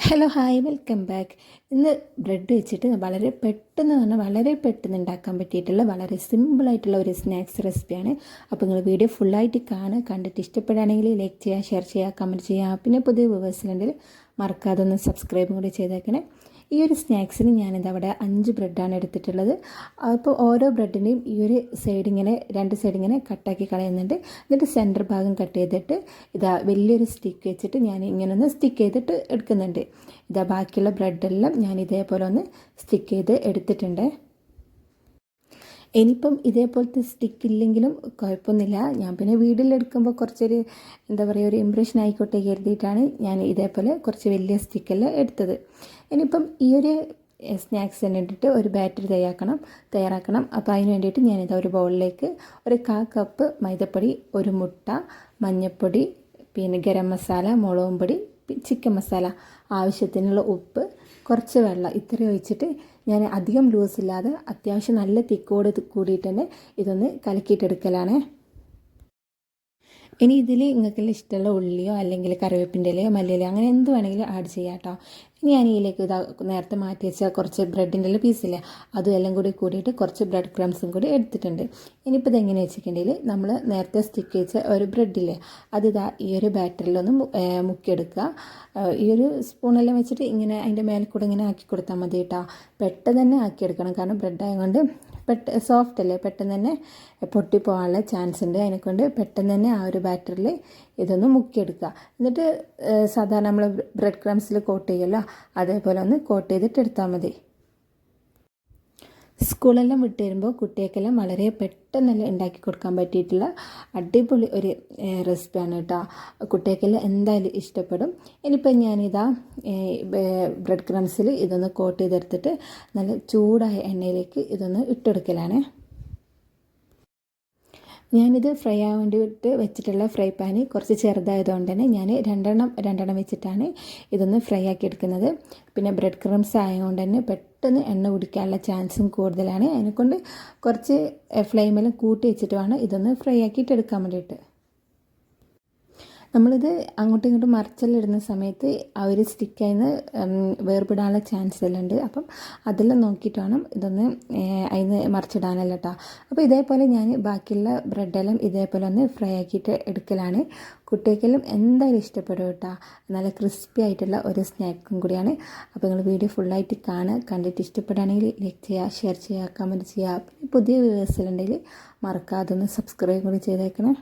Hello hi welcome back. ഇന്ന് bread വെച്ചിട്ട് വളരെ പെട്ടെന്ന് ഉണ്ടാക്കാൻ പറ്റിയിട്ടുള്ള വളരെ സിമ്പിളായിട്ടുള്ള ഒരു സ്നാക്സ് റെസിപ്പിയാണ്. അപ്പോൾ നിങ്ങൾ വീഡിയോ ഫുള്ളായിട്ട് കണ്ടിട്ട് ഇഷ്ടപ്പെടുകയാണെങ്കിൽ ലൈക്ക് ചെയ്യുക, ഷെയർ ചെയ്യുക, കമൻറ്റ് ചെയ്യുക. പിന്നെ പുതിയ വ്യൂവേഴ്സിനുണ്ടെങ്കിൽ മറക്കാതെ ഒന്ന് സബ്സ്ക്രൈബും കൂടി ചെയ്തേക്കണേ. ഈ ഒരു സ്നാക്സിന് ഞാനിത് അവിടെ 5 ബ്രെഡാണ് എടുത്തിട്ടുള്ളത്. അപ്പോൾ ഓരോ ബ്രെഡിൻ്റെയും ഈ ഒരു രണ്ട് സൈഡ് ഇങ്ങനെ കട്ടാക്കി കളയുന്നുണ്ട്. എന്നിട്ട് സെൻറ്റർ ഭാഗം കട്ട് ചെയ്തിട്ട് വലിയൊരു സ്റ്റിക്ക് വെച്ചിട്ട് ഞാൻ ഇങ്ങനെ ഒന്ന് സ്റ്റിക്ക് ചെയ്തിട്ട് എടുക്കുന്നുണ്ട്. ബാക്കിയുള്ള ബ്രെഡെല്ലാം ഞാൻ ഇതേപോലെ ഒന്ന് സ്റ്റിക്ക് ചെയ്ത് എടുത്തിട്ടുണ്ട്. ഇനിയിപ്പം ഇതേപോലത്തെ സ്റ്റിക്ക് ഇല്ലെങ്കിലും കുഴപ്പമൊന്നുമില്ല. ഞാൻ പിന്നെ വീട്ടിലെടുക്കുമ്പോൾ കുറച്ചൊരു ഒരു ഇമ്പ്രഷൻ ആയിക്കോട്ടെ കരുതിയിട്ടാണ് ഞാൻ ഇതേപോലെ കുറച്ച് വലിയ സ്റ്റിക്കെല്ലാം എടുത്തത്. ഇനിയിപ്പം ഈ ഒരു സ്നാക്സിന് വേണ്ടിയിട്ട് ഒരു ബാറ്റർ തയ്യാറാക്കണം. അപ്പോൾ അതിന് വേണ്ടിയിട്ട് ഞാനിത് ഒരു ബൗളിലേക്ക് ഒരു 1/4 കപ്പ് മൈദപ്പൊടി, ഒരു മുട്ട, മഞ്ഞൾപ്പൊടി, പിന്നെ ഗരം മസാല, മുളകും പൊടി, ചിക്കൻ മസാല, ആവശ്യത്തിനുള്ള ഉപ്പ്, കുറച്ച് വെള്ളം ഇത്രയും ഒഴിച്ചിട്ട് ഞാൻ അധികം ലൂസില്ലാതെ അത്യാവശ്യം നല്ല തിക്കോട് കൂടിയിട്ട് തന്നെ ഇതൊന്ന് കലക്കിയിട്ടെടുക്കലാണ്. ഇനി ഇതിൽ നിങ്ങൾക്കെല്ലാം ഇഷ്ടമുള്ള ഉള്ളിയോ അല്ലെങ്കിൽ കറിവേപ്പിൻ്റെ ഇലയോ മല്ലിയിലയോ അങ്ങനെ എന്ത് വേണമെങ്കിലും ആഡ് ചെയ്യാം കേട്ടോ. ഇനി ഞാൻ ഇതിലേക്ക് നേരത്തെ മാറ്റി വെച്ച കുറച്ച് ബ്രെഡിൻ്റെ പീസില്ലേ അതും എല്ലാം കൂടിയിട്ട് കുറച്ച് ബ്രെഡ് ക്രംസും കൂടി എടുത്തിട്ടുണ്ട്. ഇനിയിപ്പോൾ ഇതെങ്ങനെ വെച്ചിട്ടുണ്ടെങ്കിൽ നമ്മൾ നേരത്തെ സ്റ്റിക്ക് വെച്ച ഒരു ബ്രെഡില്ലേ ഈ ഒരു ബാറ്ററിലൊന്ന് മുക്കിയെടുക്കുക. ഈ ഒരു സ്പൂണെല്ലാം വെച്ചിട്ട് ഇങ്ങനെ അതിൻ്റെ മേലെ കൂടെ ഇങ്ങനെ ആക്കി കൊടുത്താൽ മതി കേട്ടോ. പെട്ടെന്ന് തന്നെ ആക്കിയെടുക്കണം, കാരണം ബ്രെഡ് ആയതുകൊണ്ട് സോഫ്റ്റ് അല്ലേ, പെട്ടെന്ന് തന്നെ പൊട്ടിപ്പോകാനുള്ള ചാൻസ് ഉണ്ട്. അതിനെക്കൊണ്ട് പെട്ടെന്ന് തന്നെ ആ ഒരു ബാറ്ററിൽ ഇതൊന്ന് മുക്കിയെടുക്കുക. എന്നിട്ട് സാധാരണ നമ്മൾ ബ്രെഡ് ക്രംസിൽ കോട്ട് ചെയ്യുമല്ലോ അതേപോലെ ഒന്ന് കോട്ട് ചെയ്തിട്ട് എടുത്താൽ മതി. സ്കൂളെല്ലാം വിട്ട് വരുമ്പോൾ കുട്ടികൾക്കെല്ലാം വളരെ പെട്ടെന്നെല്ലാം ഉണ്ടാക്കി കൊടുക്കാൻ പറ്റിയിട്ടുള്ള അടിപൊളി ഒരു റെസിപ്പിയാണ് കേട്ടോ. കുട്ടികൾക്കെല്ലാം എന്തായാലും ഇഷ്ടപ്പെടും. ഇനിയിപ്പോൾ ബ്രെഡ് ക്രംസിൽ ഇതൊന്ന് കോട്ട് ചെയ്തെടുത്തിട്ട് നല്ല ചൂടായ എണ്ണയിലേക്ക് ഇതൊന്ന് ഇട്ടെടുക്കലാണ്. ഞാനിത് ഫ്രൈ ആവാൻ വേണ്ടിയിട്ട് വെച്ചിട്ടുള്ള ഫ്രൈ പാന് കുറച്ച് ചെറുതായതുകൊണ്ട് തന്നെ ഞാൻ രണ്ടെണ്ണം വെച്ചിട്ടാണ് ഇതൊന്ന് ഫ്രൈ ആക്കി എടുക്കുന്നത്. പിന്നെ ബ്രെഡ് ക്രംസ് ആയതുകൊണ്ട് തന്നെ പെട്ടെന്ന് എണ്ണ കുടിക്കാനുള്ള ചാൻസും കൂടുതലാണ്. അതിനെക്കൊണ്ട് കുറച്ച് ഫ്ലെയിമെല്ലാം കൂട്ടി വെച്ചിട്ട് വേണം ഇതൊന്ന് ഫ്രൈ ആക്കിയിട്ട് എടുക്കാൻ വേണ്ടിയിട്ട്. നമ്മളിത് അങ്ങോട്ടും ഇങ്ങോട്ടും മറിച്ചെല്ലാം ഇടുന്ന സമയത്ത് ആ ഒരു സ്റ്റിക്കിൽ നിന്ന് വേർപിടാനുള്ള ചാൻസ് എല്ലാം ഉണ്ട്. അപ്പം അതെല്ലാം നോക്കിയിട്ട് വേണം ഇതൊന്ന് അതിന് മറിച്ചിടാനല്ല കേട്ടോ. അപ്പോൾ ഇതേപോലെ ഞാൻ ബാക്കിയുള്ള ബ്രെഡെല്ലാം ഇതേപോലെ ഒന്ന് ഫ്രൈ ആക്കിയിട്ട് എടുക്കലാണ്. കുട്ടികൾക്കെല്ലാം എന്തായാലും ഇഷ്ടപ്പെടും കേട്ടോ. നല്ല ക്രിസ്പി ആയിട്ടുള്ള ഒരു സ്നാക്കും കൂടിയാണ്. അപ്പോൾ നിങ്ങൾ വീഡിയോ ഫുള്ളായിട്ട് കണ്ടിട്ട് ഇഷ്ടപ്പെടുകയാണെങ്കിൽ ലൈക്ക് ചെയ്യുക, ഷെയർ ചെയ്യുക, കമൻറ്റ് ചെയ്യുക. പിന്നെ പുതിയ വ്യൂവേഴ്സിലുണ്ടെങ്കിൽ മറക്കാതെ ഒന്ന് സബ്സ്ക്രൈബ് കൂടി ചെയ്തേക്കണേ.